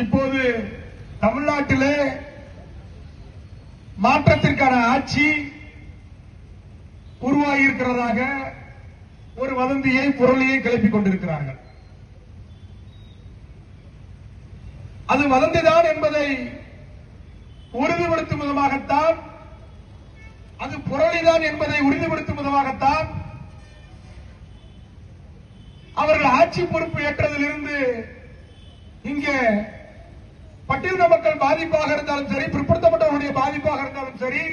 இப்போது தமிழ்நாட்டிலே மாற்றத்திற்கான ஆட்சி உருவாகி இருக்கிறதாக ஒரு வதந்தியை புரளியை கிளப்பிக் கொண்டிருக்கிறார்கள். அது வதந்திதான் என்பதை உறுதிப்படுத்தும் விதமாகத்தான், அது புரளிதான் என்பதை உறுதிப்படுத்தும் விதமாகத்தான் அவர்கள் ஆட்சி பொறுப்பு ஏற்றதிலிருந்து இங்கே பட்டியலின மக்கள் பாதிப்பாக இருந்தாலும் சரி, பிற்படுத்தப்பட்டவர்களுடைய பாதிப்பாக இருந்தாலும் சரி,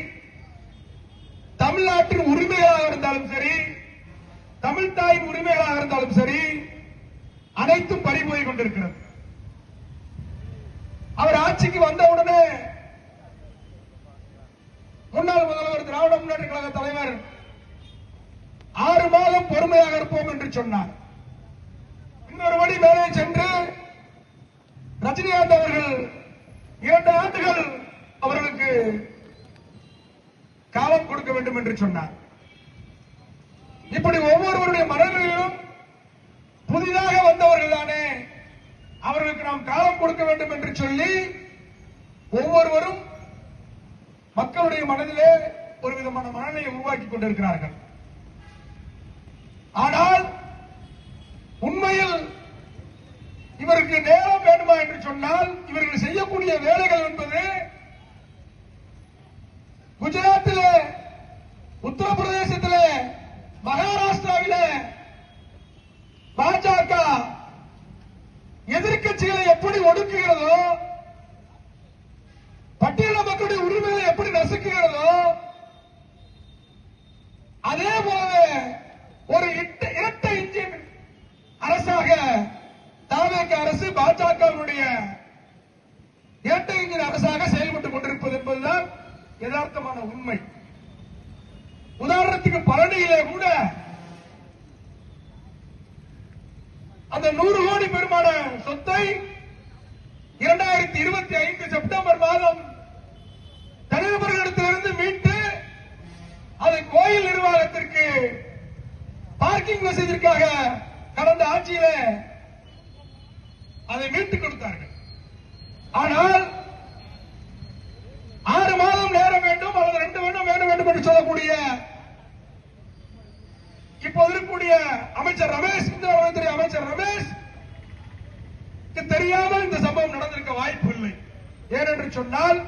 தமிழ்நாட்டின் உரிமைகளாக இருந்தாலும் சரி, தமிழ் தாயின் உரிமைகளாக இருந்தாலும் சரி, அனைத்தும் பறிபோய் கொண்டிருக்கிறது. அவர் ஆட்சிக்கு வந்தவுடனே முன்னாள் முதல்வர் திராவிட முன்னேற்ற கழக தலைவர் 6 மாதம் பொறுமையாக இருப்போம் என்று சொன்னார். இன்னொரு வழி மேலே சென்று ரஜினிகாந்த் அவர்கள் 2 ஆண்டுகள் அவர்களுக்கு காலம் கொடுக்க வேண்டும் என்று சொன்னார். இப்படி ஒவ்வொருவருடைய மனநிலையிலும் புதிதாக வந்தவர்கள் தானே, அவர்களுக்கு நாம் காலம் கொடுக்க வேண்டும் என்று சொல்லி ஒவ்வொருவரும் மக்களுடைய மனதிலே ஒரு விதமான மனநிலையை உருவாக்கி கொண்டிருக்கிறார்கள். ஆனால் உண்மையில் இவருக்கு நேரம் வேண்டுமா என்று சொன்னால், இவர்கள் செய்யக்கூடிய வேலைகள் என்பது குஜராத்திலே, உத்தரப்பிரதேசத்திலே, மகாராஷ்டிராவிலே பாஜக எதிர்க்கட்சிகளை எப்படி ஒடுக்குகிறதோ, பட்டியலின மக்களுடைய உரிமைகளை எப்படி நசுக்குகிறதோ, அதே போல ஒரு இரட்டை இன்ஜின் அரசாக தாவேக அரசு பாஜகவுடைய இரட்டை இன்ஜின் அரசாக செயல்பட்டுக் கொண்டிருப்பது என்பதுதான் யதார்த்தமான உண்மை. உதாரணத்துக்கு பழனியிலே கூட அந்த 100 கோடி பெருமான சொத்தை 2025 செப்டம்பர் மாதம் தனிநபர்களிடத்திலிருந்து மீட்டு அதை கோயில் நிர்வாகத்திற்கு பார்க்கிங் வசதிக்காக கடந்த ஆட்சியிலே அதை மீட்டுக் கொடுத்தார்கள். ஆனால் 6 மாதம் நேரம் வேண்டும் அல்லது 2 வருடம் வேண்டும் என்று சொல்லக்கூடிய இப்போது இருக்கக்கூடிய அமைச்சர் ரமேஷ், இந்திய வளத்துறை அமைச்சர் ரமேஷ் தெரியாமல் இந்த சம்பவம் நடந்திருக்க வாய்ப்பு இல்லை. ஏனென்று சொன்னால்,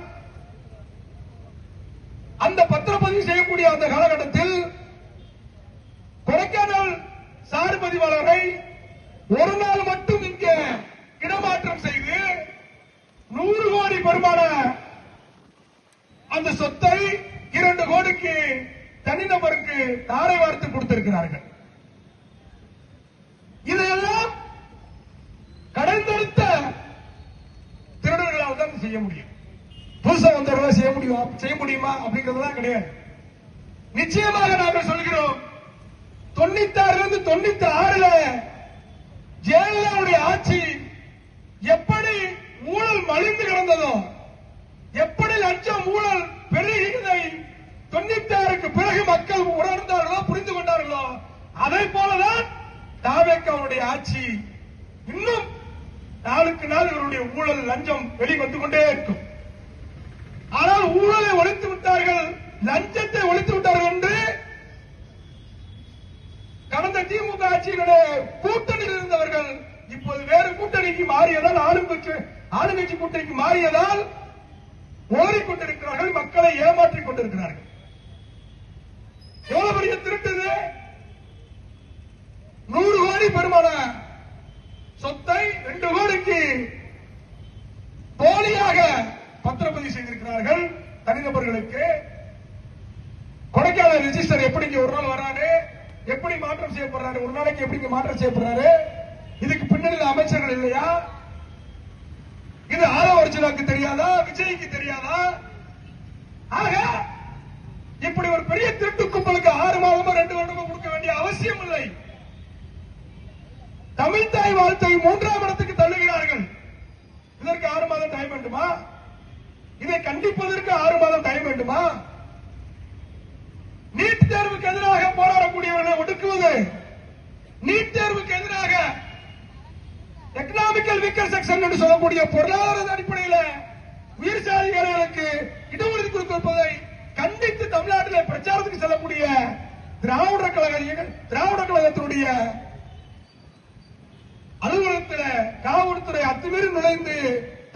அந்த பத்திரப்பதிவு செய்யக்கூடிய அந்த காலகட்டத்தில் கொடைக்கானல் சார் பதிவாளரை ஒரு நாள் மட்டும் இங்கே இடமாற்றம் செய்து 100 கோடி பெருமான அந்த சொத்தை 2 கோடிக்கு தனிநபருக்கு தாரை வார்த்து கொடுத்திருக்கிறார்கள். இதையெல்லாம் கடைந்தெடுத்த திருடர்களால் தான் செய்ய முடியும். புதுசா வந்தவர்களால் செய்ய முடியுமா அப்படிங்கிறதுலாம் கிடையாது. நிச்சயமாக நாங்கள் சொல்கிறோம், 96 96 ஜெயலலிதாவுடைய ஆட்சி எப்படி ஊழல் மலிந்து கிடந்ததோ, எப்படி லஞ்சம் ஊழல் பெருகியதை 96க்கு பிறகு மக்கள் உணர்ந்தார்களோ, புரிந்து கொண்டார்களோ, அதை போலதான் தாவேக்காவுடைய ஆட்சி இன்னும் நாளுக்கு நாள் இவருடைய ஊழல் லஞ்சம் வெளிவந்து கொண்டே இருக்கும். ஆனால் ஊழலை ஒழித்து விட்டார்கள், லஞ்சத்தை ஒழித்து விட்டார்கள் என்று கடந்த திமுக ஆட்சியினுடைய கூட்டணியில் இருந்தவர்கள் இப்போது வேறு கூட்டணிக்கு மாறியதால், ஆளுங்கட்சி கூட்டணிக்கு மாறியதால் ஓடிக்கொண்டிருக்கிறார்கள், மக்களை ஏமாற்றிக் கொண்டிருக்கிறார்கள். எவ்வளவு பெரிய திருட்டுது! 100 கோடி பெருமான சொத்தை 2 கோடிக்கு போலியாக பத்திரப்பதிவு செய்திருக்கிறார்கள் தனிநபர்களுக்கு. கொடைக்கானல் ரெஜிஸ்டர் எப்படி ஒரு நாள் வராரு, எப்படி மாற்றம் செய்யப்படுறாரு, ஒரு நாளைக்கு எப்படி மாற்றம் செய்யப்படுறாரு? இதுக்கு பின்னணியில் அமைச்சர்கள் இல்லையா? இது ஆதவ அர்ஜுனாக்கு தெரியாதா? விஜய்க்கு தெரியாதா? ஆக இப்படி ஒரு பெரிய திருட்டு கும்பலுக்கு 6 மாதமோ 2 வருடமோ கொடுக்க வேண்டிய அவசியம் இல்லை. தமிழ் தாய் வாழ்த்தை 3ஆம் இடத்துக்கு தள்ளுகிறார்கள். இதற்கு 6 மாதம் டைம் வேண்டுமா? இதை கண்டிப்பதற்கு 6 மாதம் டைம் வேண்டுமா? நீட் தேர்வுக்கு எதிராக போராடக்கூடியவர்களை ஒடுக்குவது, நீட் தேர்வுக்கு எதிராக எக்கனாமிக்கல் சோசியல் வீக்கர் செக்ஷன் என்று சொல்லக்கூடிய பொருளாதார அடிப்படையில் உயர் சாதிகளுக்கு இடஒதுக்கீடு கொடுப்பதை கண்டித்து தமிழ்நாட்டில் பிரச்சாரத்துக்கு செல்லக்கூடிய திராவிட கழகத்தினுடைய அலுவலகத்தில் காவல்துறை அத்துமீறி நுழைந்து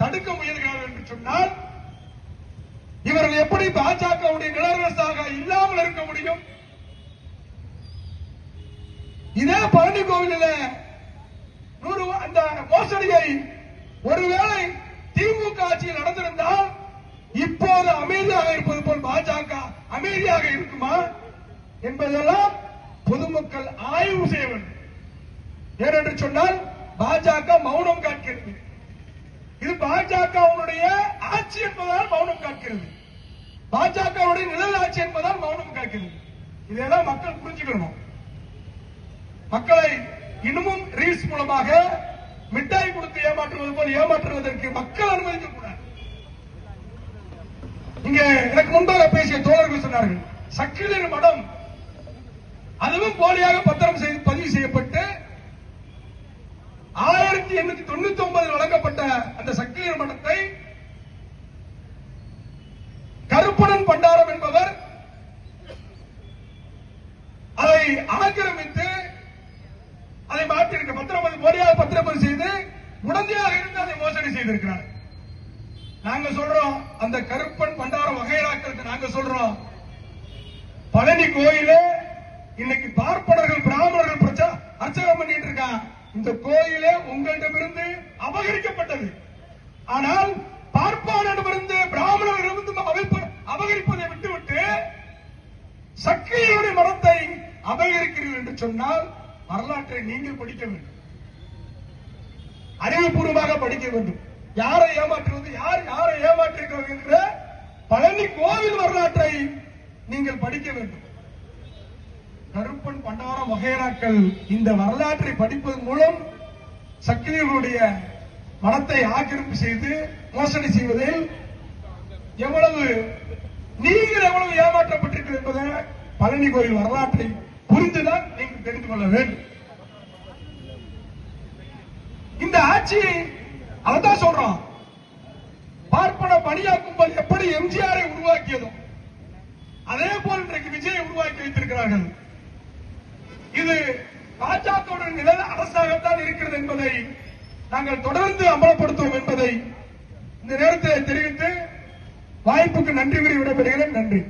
தடுக்க முயல்கிறார்கள் என்று சொன்னால் இவர்கள் எப்படி பாஜகவுடைய நிலரசாக இல்லாமல் இருக்க முடியும்? இதே பழனி கோவிலில் அந்த மோசடியை ஒருவேளை திமுக ஆட்சியில் நடந்திருந்தால் இப்போது அமைதியாக இருப்பது போல் பாஜக அமைதியாக இருக்குமா என்பதெல்லாம் பொதுமக்கள் ஆய்வு செய்ய வேண்டும். ஏனென்று சொன்னால் பாஜக மௌனம் காக்கிறது. இது பாஜகவுடைய ஆட்சி என்பதால் மௌனம் காக்கிறது. பாஜகவுடைய நிழல் ஆட்சி என்பதால் மௌனம் காக்கிறது. இதெல்லாம் மக்கள் புரிஞ்சுக்கணும். மக்களை இன்னமும் ரீல்ஸ் மூலமாக மிட்டாய் கொடுத்து ஏமாற்றுவது போல் ஏமாற்றுவதற்கு மக்கள் அனுமதிக்க கூடாது. இங்கே எனக்கு முன்பாக பேசிய தோழர்கள் சொன்னார்கள், சக்கிலியர் மடம் அதுவும் போலியாக பத்திரம் பதிவு செய்யப்பட்டு 1899 வழங்கப்பட்ட அந்த சக்கிலியர் மடத்தை கருப்பணன் பண்டாரம் என்பவர் அதை ஆக்கிரமித்து அதை மாற்றியிருக்க போலியாக பத்திரப்பதிவு செய்து உடந்தையாக இருந்து அதை மோசடி செய்திருக்கிறார். நாங்க சொல்றோம், அந்த கருப்பன் பண்டாரம் வகைராக்களுக்கு நாங்க சொல்றோம், பழனி கோயிலே இன்னைக்கு பார்ப்பனர்கள் பிராமணர்கள் அர்ச்சகம் பண்ணிட்டு இருக்கான். இந்த கோயிலே உங்களிடமிருந்து அபகரிக்கப்பட்டது. ஆனால் பார்ப்பானிடமிருந்து பிராமணர்களிடமிருந்து அபகரிப்பதை விட்டுவிட்டு சக்கிலியருடைய மடத்தை அபகரிக்கிறீர்கள் என்று சொன்னால் வரலாற்றை நீங்கள் படிக்க வேண்டும், அறிவுபூர்வமாக படிக்க வேண்டும். யாரை ஏமாற்றுவது, யாரை ஏமாற்றுகிறது என்ற பழனி கோவில் வரலாற்றை நீங்கள் படிக்க வேண்டும். கருப்பன் பண்டாரம் வகைராக்கள் இந்த வரலாற்றை படிப்பதன் மூலம் சக்கிலியர்களுடைய மனத்தை ஆக்கிரமிப்பு செய்து மோசடி செய்வதில் நீங்கள் எவ்வளவு ஏமாற்றப்பட்டிருக்கிறது என்பதை பழனி கோயில் வரலாற்றை புரிந்துதான் நீங்கள் தெரிந்து கொள்ள வேண்டும். இந்த ஆட்சி அதான் சொல்றோம், பார்ப்பன பணியா கும்பல் எப்படி எம்ஜிஆரை உருவாக்கியதோ அதே போல் இன்றைக்கு விஜயை உருவாக்கி வைத்திருக்கிறார்கள். இது பாஜகவுடன் நிழல் அரசாகத்தான் இருக்கிறது என்பதை நாங்கள் தொடர்ந்து அமலப்படுத்துவோம் என்பதை இந்த நேரத்தில் தெரிவித்து வாய்ப்புக்கு நன்றி கூறி விடைபெறுகிறேன். நன்றி.